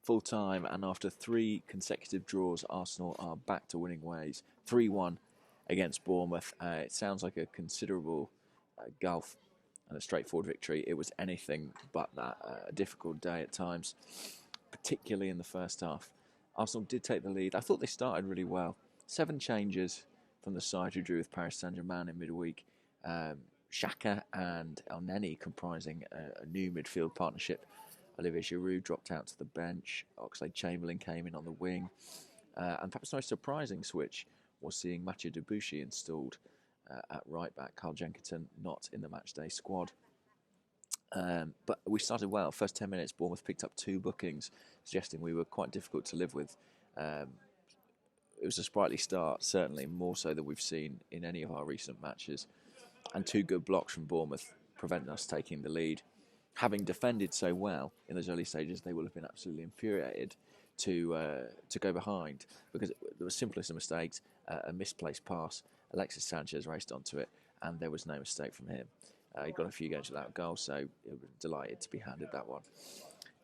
full time, and after 3 consecutive draws, Arsenal are back to winning ways. 3-1 against Bournemouth. It sounds like a considerable gulf and a straightforward victory. It was anything but that. A difficult day at times, particularly in the first half. Arsenal did take the lead. I thought they started really well. 7 changes from the side who drew with Paris Saint-Germain in midweek. Xhaka and El Neni comprising a new midfield partnership. Olivier Giroud dropped out to the bench. Oxlade-Chamberlain came in on the wing. And perhaps the most surprising switch was seeing Mathieu Debuchy installed at right back. Carl Jenkinson not in the matchday squad. But we started well. First 10 minutes, Bournemouth picked up 2 bookings, suggesting we were quite difficult to live with. It was a sprightly start, certainly more so than we've seen in any of our recent matches. And 2 good blocks from Bournemouth prevented us taking the lead. Having defended so well in those early stages, they will have been absolutely infuriated to go behind, because there were simplest of mistakes, a misplaced pass. Alexis Sanchez raced onto it, and there was no mistake from him. He got a few games without a goal, so he was delighted to be handed that one.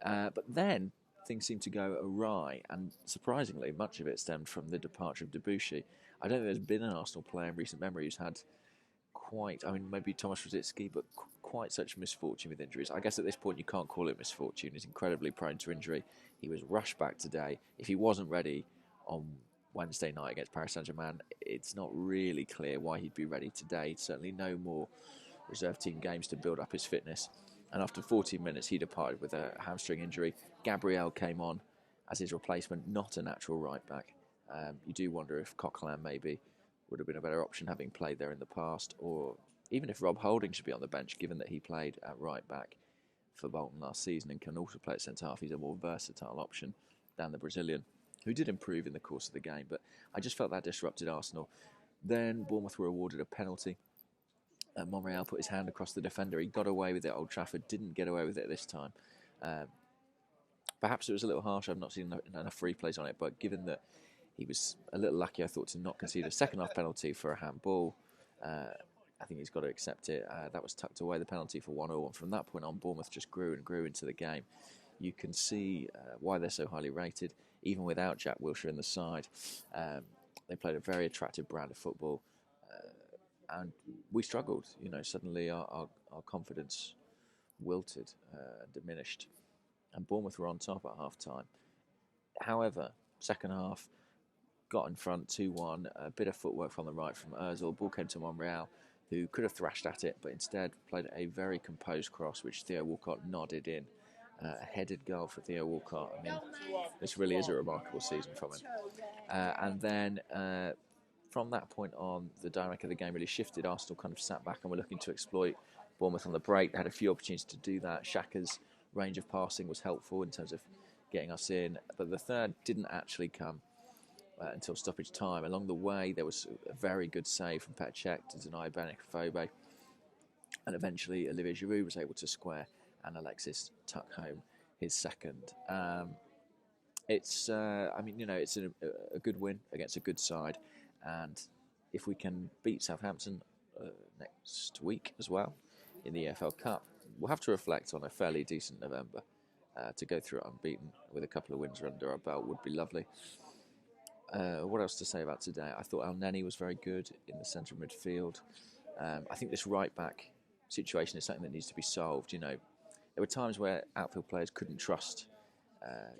But then things seemed to go awry, and surprisingly, much of it stemmed from the departure of Debuchy. I don't think there's been an Arsenal player in recent memory who's had maybe Thomas Rosicky, but quite such misfortune with injuries. I guess at this point you can't call it misfortune. He's incredibly prone to injury. He was rushed back today. If he wasn't ready on Wednesday night against Paris Saint-Germain, it's not really clear why he'd be ready today. Certainly no more reserve team games to build up his fitness. And after 14 minutes, he departed with a hamstring injury. Gabriel came on as his replacement, not a natural right back. You do wonder if Coquelin maybe would have been a better option, having played there in the past, or even if Rob Holding should be on the bench, given that he played at right back for Bolton last season and can also play at centre half. He's a more versatile option than the Brazilian, who did improve in the course of the game, but I just felt that disrupted Arsenal. Then Bournemouth were awarded a penalty. Monreal put his hand across the defender. He got away with it at Old Trafford, didn't get away with it this time. Perhaps it was a little harsh. I've not seen enough free plays on it, but given that he was a little lucky, I thought, to not concede a second half penalty for a handball, I think he's got to accept it. That was tucked away, the penalty for 1-0, and from that point on, Bournemouth just grew and grew into the game. You can see why they're so highly rated, even without Jack Wilshere in the side. They played a very attractive brand of football, and we struggled. Suddenly our confidence wilted and diminished, and Bournemouth were on top at half-time. However, second half, got in front 2-1, a bit of footwork from the right from Ozil. Ball came to Monreal, who could have thrashed at it, but instead played a very composed cross, which Theo Walcott nodded in. A headed goal for Theo Walcott. I mean, this really is a remarkable season from him. And then from that point on, the dynamic of the game really shifted. Arsenal kind of sat back and were looking to exploit Bournemouth on the break. They had a few opportunities to do that. Xhaka's range of passing was helpful in terms of getting us in, but the third didn't actually come until stoppage time. Along the way, there was a very good save from Petr Cech to deny Benik, and eventually Olivier Giroud was able to square, and Alexis tuck home his second. It's a good win against a good side, and if we can beat Southampton next week as well in the EFL Cup, we'll have to reflect on a fairly decent November. To go through it unbeaten with a couple of wins under our belt would be lovely. What else to say about today? I thought El Neni was very good in the centre of midfield. I think this right-back situation is something that needs to be solved. There were times where outfield players couldn't trust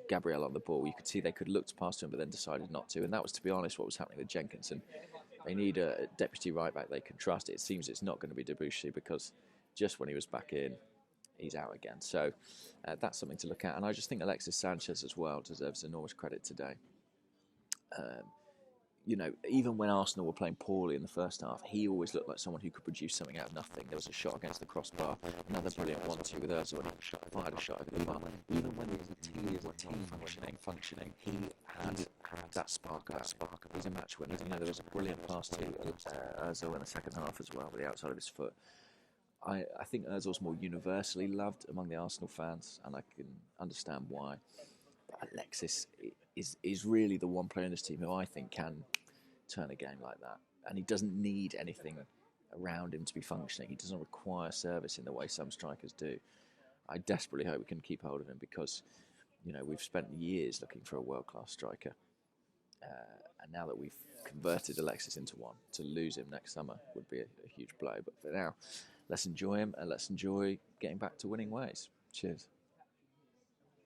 Gabriel on the ball. You could see they could look to pass to him, but then decided not to. And that was, to be honest, what was happening with Jenkinson. They need a deputy right-back they can trust. It seems it's not going to be Debuchy, because just when he was back in, he's out again. So that's something to look at. And I just think Alexis Sanchez as well deserves enormous credit today. Even when Arsenal were playing poorly in the first half, he always looked like someone who could produce something out of nothing. There was a shot against the crossbar, another brilliant 1-2 with Ozil, and he fired a shot over the bar. Even when there was a team functioning, he had that spark. It was a match winner. There was a brilliant pass to Ozil in the second half as well, with the outside of his foot. I think Ozil's more universally loved among the Arsenal fans, and I can understand why. But Alexis is really the one player in this team who I think can turn a game like that. And he doesn't need anything around him to be functioning. He doesn't require service in the way some strikers do. I desperately hope we can keep hold of him, because You know, we've spent years looking for a world-class striker, and now that we've converted Alexis into one, to lose him next summer would be a huge blow. But for now, let's enjoy him and let's enjoy getting back to winning ways. Cheers.